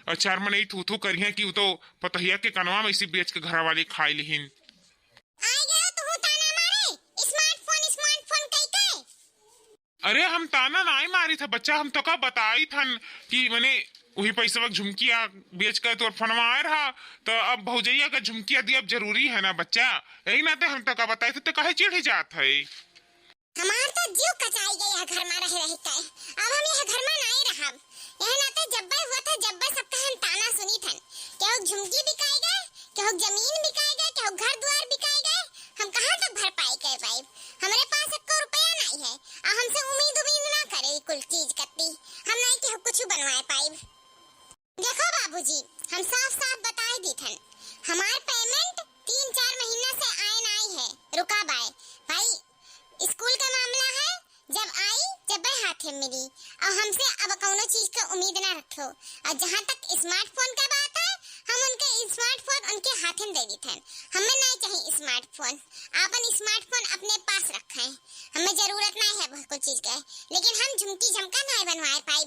और 4 मन थू थू करिए कि तो पतहिया के कनवा में इसी बेच के घर वाले खाई लिहिन। अरे हम ताना नहीं मारी था बच्चा हम तो का बताई थन कि मैंने वही पैसा झुमकिया बेच कर तो फनवा आए रहा तो अब भौजैया का झुमकिया दिया अब जरूरी है ना बच्चा यही नाते हम तो का बताए थे तो कहे चिढ़ जात है।
हमार तो जीव कचाई गई है घर में रह रह के अब हम यह घर में नहीं रहब यह नाते जब्बे हुआ था जब्बे सबका हम ताना सुनी थन क्या झुमकी बिकाई गए क्या जमीन बिकाई गए क्या घर द्वार बिकाई गए हम कहां तक भरपाई कर पाए हमारे पास 1 रुपया नहीं है और हमसे उम्मीद ना करे कुल चीज करती हम नहीं कि कुछ बनवाए पाए। देखो बाबूजी हम साफ साफ बता दी थन हमार पेमेंट 3-4 महीना से आए नहीं है रुका बाय भाई स्कूल का मामला है रखे हो। और जहाँ तक स्मार्टफोन का बात है, हम उनके स्मार्टफोन उनके हाथ में दे देते हैं। हमें नहीं चाहिए स्मार्टफोन, अपन स्मार्टफोन अपने पास रखें। हमें जरूरत नहीं है बहुत कुछ चीज का, लेकिन हम झुमकी झमका नहीं बनवाए पाए।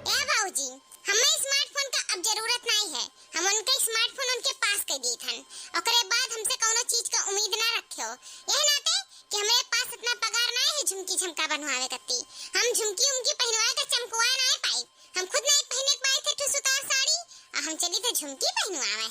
ए बाबूजी, हमें स्मार्टफोन का अब जरूरत नहीं है। हम उनके स्मार्टफोन उनके पास कर दिए थे, ओकरे बाद हमसे कोनो चीज का उम्मीद ना रखियो। यह नाते कि हमारे पास इतना पगार नहीं है झुमकी झमका बनवावे कत्ती। हम झुमकी उमकी पहनवाए तो चमकवा नहीं पाई। हम खुद नहीं पहने पाए थे तो सुतार साड़ी, और हम चली तो झुमकी पहनवावे।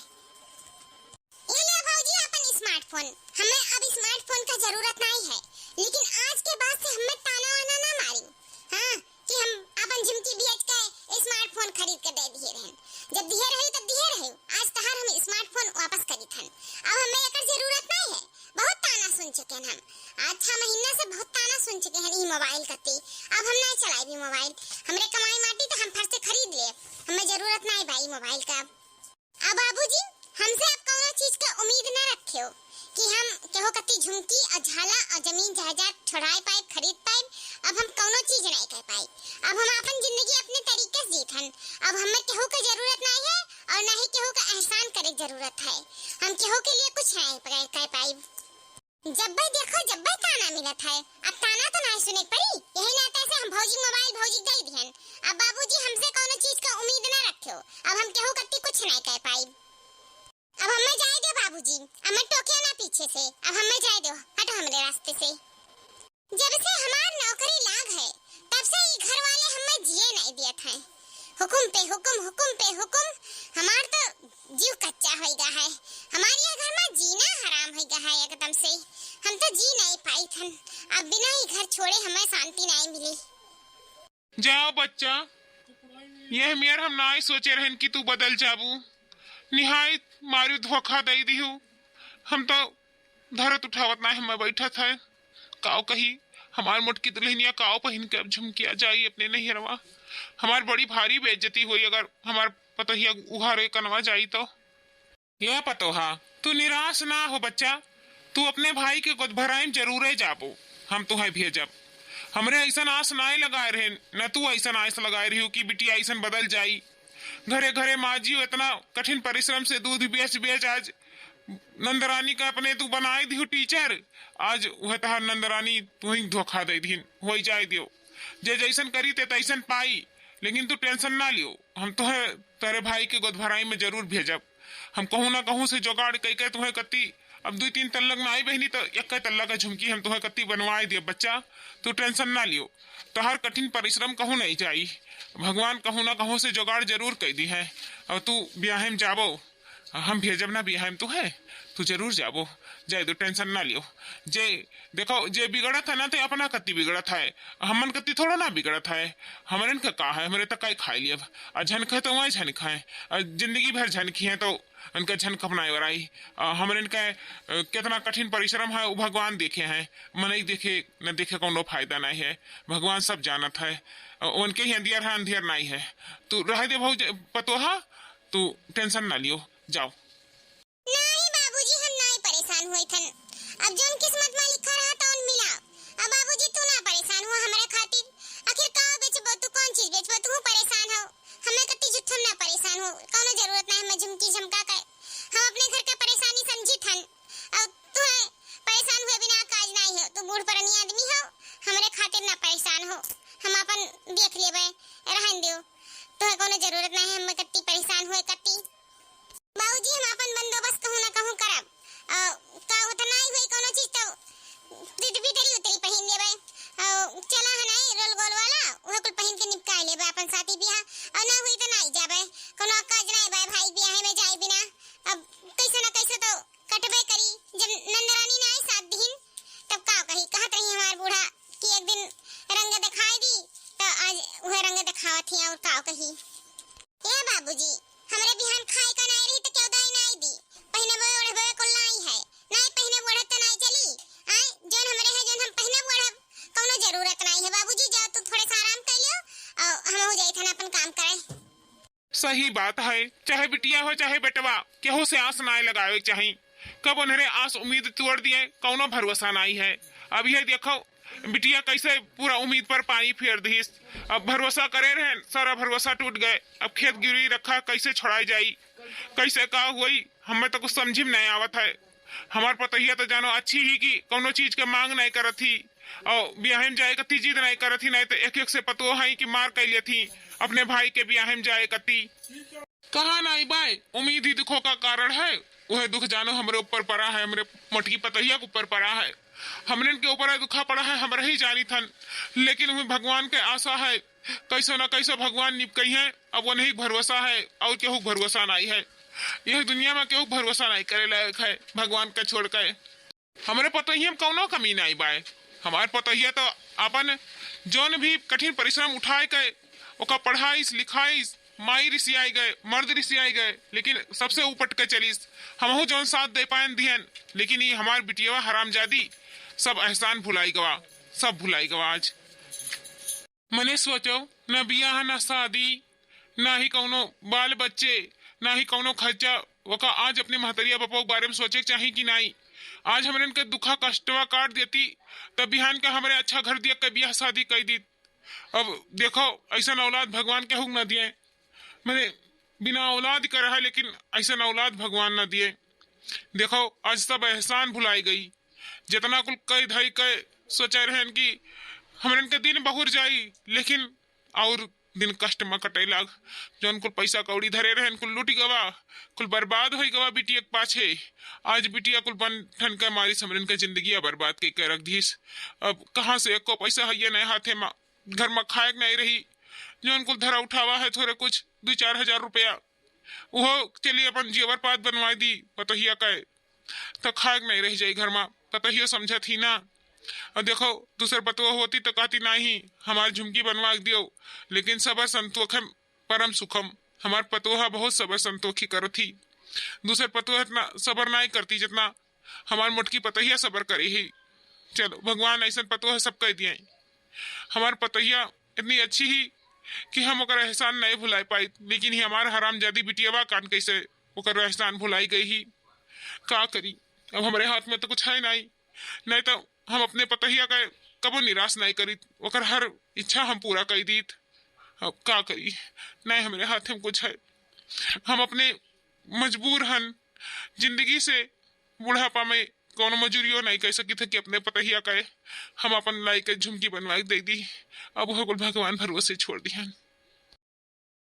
ये ले बाबूजी अपन स्मार्टफोन। हमें अब स्मार्टफोन का जरूरत नहीं है, लेकिन आज के बाद से हमें ताना वाना ना मारी। हाँ, कि हम अपन झुमकी बेच के स्मार्टफोन खरीद के दे दिए रहन। जब दिए रहे तब दिए रहे। आज तहार हम स्मार्टफोन वापस करी थन। अब हमें एकर जरूरत नहीं है। बहुत ताना सुन चुके हैं हम। आज 6 महीना से बहुत ताना सुन चुके हैं ई मोबाइल कत्ती। अब हम नहीं चलाए भी मोबाइल। हमरे कमाई माटी तो हम फट से खरीद ले। हमें जरूरत नहीं भाई मोबाइल का। अब बाबूजी, हमसे अब कोनो चीज का उम्मीद न रखियो कि हम केहो कत्ती झुमकी और झाला और जमीन जायदाद छुड़ाए पाए, खरीद पाए। अब हम कोनो चीज नहीं कर पाए। अब हम अपन जिंदगी अपने तरीके से जीत हन। अब हमें केहो की जरूरत नहीं है और न ही केहो का एहसान करे जरूरत है। हम केहो के लिए कुछ नहीं कर पाए। जब भी देखो जब भी ताना मिलत है। अब ताना तो नहीं सुने पड़ी। यही नाते से हम भौजी मोबाइल भौजी दे दिहन। अब बाबूजी हमसे कोनो चीज का उम्मीद न रखियो। अब हम केहो कत्ती कुछ नहीं कर पाए। अब हमें जाए दो बाबूजी, हमें टोकियो ना पीछे से। अब हमें जाए दो, हटो हमारे रास्ते से। जब से हमार नौकरी लाग है, तब से ये घर वाले हमें जिए नहीं दिया था। हुकुम पे हुकुम, हुकुम पे हुकुम। हमार तो जीव कच्चा हो गया है। हमारे ये घर में जीना हराम हो गया है एकदम से। हम तो जी नहीं पाई थन। अब बिना ही घर छोड़े हमें शांति नहीं मिली।
जाओ बच्चा, यह मेर हम ना सोचे रहन कि तू बदल जाबू। निहायत मारू धोखा दे दिहू। हम तो धरत उठावत ना हम बैठा था। काव कही हमार मोटकी दुल्हनिया काव पहन के अब झुमकिया जाई अपने नहीं रवा। हमार बड़ी भारी बेइज्जती हुई अगर हमार पतोहिया उहारे कनवा जाई तो। यह पतोहा, तू निराश ना हो बच्चा। तू अपने भाई के गोद भराई जरूर जाबो। हम तुम्हें भेजब। हमरे ऐसा आस नाई लगाए रहे न तू ऐसा आस लगाए रही कि बिटिया ऐसा बदल जाई। घरे घरे माजी इतना कठिन परिश्रम से दूध बेच बेच आज नंदरानी का अपने तू बनाए दियो टीचर। आज वह तहार नंदरानी तू ही धोखा दे दी हो जाए दियो। जे जैसन करी ते तैसन पाई। लेकिन तू टेंशन ना लियो, हम तुहे तेरे भाई के गोद भराई में जरूर भेजब। हम कहूँ ना कहूँ से जुगाड़ कई के तुम्हें कत्ती अब 2-3 तल्लक में आई बहनी तो एक तल्ला का झुमकी हम तुम्हें कत्ती बनवाए दिए बच्चा। तू टेंशन ना लियो, तोहर कठिन परिश्रम कहूँ नहीं जाई। भगवान कहूँ ना कहूँ से जुगाड़ जरूर कई दी है। और तू ब्याह में जाबो, हम भेजब ना ब्याह में तू है, तू जरूर जाबो। जाए दो, टेंशन ना लियो। जे देखो जे बिगड़त है ना तो अपना कत्ती बिगड़त है। हमन कत्ती थोड़ा ना बिगड़त है। हमारे का है, हमारे तक खाई लिया। और झनक है तो वही झनक है। और जिंदगी भर झनकी है तो उनका झनक अपनाए वराई। हमारे कितना कठिन परिश्रम है वो भगवान देखे हैं। मनई देखे न देखे कोनो फायदा नहीं है। भगवान सब जानत है। उनके ही अंधियर है, अंधियर नहीं है। तू रह दे भाऊ पतोहा, तू टेंशन ना लियो, जाओ।
नहीं बाबूजी, हम नहीं परेशान हुए थन। अब जोन किस्मत में लिखा रहा तो उन मिला। अब बाबूजी तू ना परेशान हो हमारे खातिर। आखिर का बेचबो तू, कौन चीज बेचबो तू परेशान हो। हमें कत्ती जुठम ना परेशान हो, कोनो जरूरत नहीं हमें झुमकी झमका के। हम अपने घर के परेशानी समझी थन। अब तू है परेशान हुए बिना काज नहीं हो। तू बूढ़ पुरानी आदमी हो, हमारे खातिर ना परेशान हो। हम अपन देख लेबे, रहन दियो। तो कोनो जरूरत नहीं है हमें कत्ती परेशान हुए कत्ती। बाबूजी हम अपन बंदोबस्त कहूँ ना कहूँ करब। का होता नहीं हुई कोनो चीज तो पिटरी उतरी पहन लेबे। चला है नहीं रोल गोल वाला वह कुल पहन के निपटा लेबे अपन शादी ब्याह। और ना हुई तो नहीं जाबे, कोनो काज नहीं बे भाई ब्याह में जाए बिना। अब कैसे ना कैसे तो कटबे करी। जब नंदरानी ने आई 7 दिन तब का कही कहत रही हमार बूढ़ा कि एक दिन रंग दिखाई दी तो आज वह रंग दिखावत ही। और का कही ये बाबूजी हमरे बिहान खाए का नहीं रही तो क्यों दाई नहीं दी। पहने बोए ओढ़े बोए कुल नहीं है। नहीं पहने बोढ़े तो नहीं चली। आए जोन हमरे है जोन हम पहने बोढ़े कोनो जरूरत नहीं है। बाबूजी जाओ तू थोड़े सा आराम कर लियो और हम हो जाए थे अपन काम करे।
सही बात है। चाहे बिटिया हो चाहे बेटवा, केहू से आस ना लगावे चाहिए। कब उन्हें आस उम्मीद तोड़ दिए कोनो भरोसा नहीं है। अब ये देखो बिटिया कैसे पूरा उम्मीद पर पानी फेर दीस। अब भरोसा करे रहे, सारा भरोसा टूट गए। अब खेत गिरवी रखा, कैसे छोड़ाई जाई, कैसे का हुई, हमें तो कुछ समझ में नहीं आवत है। हमार पतहिया तो जानो अच्छी ही कि कोनो चीज के मांग नहीं करत थी और ब्याह में जाए कती जिद नहीं करत थी, नहीं तो एक एक से पतो है कि मार कैले थी अपने भाई के ब्याह में जाए कती। कहा नहीं बाय, उम्मीद ही दुखों का कारण है। वह दुख जानो हमरे ऊपर पड़ा है, हमरे मोटकी पतहिया के ऊपर पड़ा है, हमने के ऊपर दुखा पड़ा है, हमरे ही जानी थन। लेकिन हमें भगवान के आशा है, कैसे न कैसे भगवान निपकई है। अब वो नहीं भरोसा है और केहू भरोसा नहीं है। यह दुनिया में केहू भरोसा नहीं करे लायक है भगवान के छोड़ के। हमरे पतहिया में कौनो कमी नहीं बाय। हमारे पतहिया तो अपन जौन भी कठिन परिश्रम उठाए के ओका पढ़ाई लिखाई, माई रिसियाई गए, मर्द रिसियाई गए, लेकिन सबसे उपट के चलीस। हमहू जौन साथ दे पाए दिहन, लेकिन ये हमार बिटिया हरामजादी सब एहसान भुलाई गवा, सब भुलाई गवा। आज मने सोचो न बियाह न शादी, ना ही कौनो बाल बच्चे, ना ही कौनो खर्चा। वका आज अपने महतरिया बापा के बारे में सोचे चाहिए कि नहीं। आज हमने इनके दुखा कष्टवा काट देती तब बिहान के हमारे अच्छा घर दिया के बियाह शादी कर दी। अब देखो ऐसा औलाद भगवान के हुक्म न दिए। मैंने बिना औलाद कर रहा है, लेकिन ऐसा औलाद भगवान न दिए। देखो आज सब एहसान भुलाई गई। जितना कुल कई धई के सोचे रहे कि हमने इनके दिन बहुर जाई, लेकिन और दिन कष्ट में कटे लाग। जौन कुल पैसा कौड़ी धरे रहे कुल लूट गवा, कुल बर्बाद हो गवा बिटिया के पाछे। आज बिटिया कुल बन ठन के मारी समरन के जिंदगी बर्बाद के रख दीस। अब कहाँ से एको पैसा है ये नए हाथे में, घर में खाए नहीं रही। जौन कुल धरा उठावा है थोड़े कुछ 2-4 हजार रुपया, वो चलिए अपन जेवर पात बनवा दी पतहिया का, तो खाए नहीं रह जाये घर में। पतहिया समझा थी ना। और देखो दूसर पतुआ होती तो कहती नहीं हमारी झुमकी बनवा दियो, लेकिन सबर संतोखम परम सुखम। हमार पतुआ बहुत सबर संतोखी करो थी। दूसर पतुआ इतना सबर नहीं करती जितना हमार मोटकी पतहिया सबर करी ही। चलो भगवान ऐसा पतुआ सब कह दिए। हमार पतहिया इतनी अच्छी ही कि हम ओकर एहसान नहीं भुलाई पाई, लेकिन ही हमार हरामजादी बिटियावा कान कैसे ओकर एहसान भुलाई गई ही। का करी, अब हमारे हाथ में तो कुछ है नहीं तो हम अपने पतहिया का कबो निराश नहीं करी, ओकर हर इच्छा हम पूरा कर दी। अब का करी, नहीं हमारे हाथ में कुछ है। हम अपने मजबूर हन जिंदगी से। बुढ़ापा में कोनो मजूरियों नहीं कह सकी थे कि अपने पतहिया का हम अपन लाई के झुमकी बनवा दे दी। अब वो भगवान भरोसे छोड़ दिया।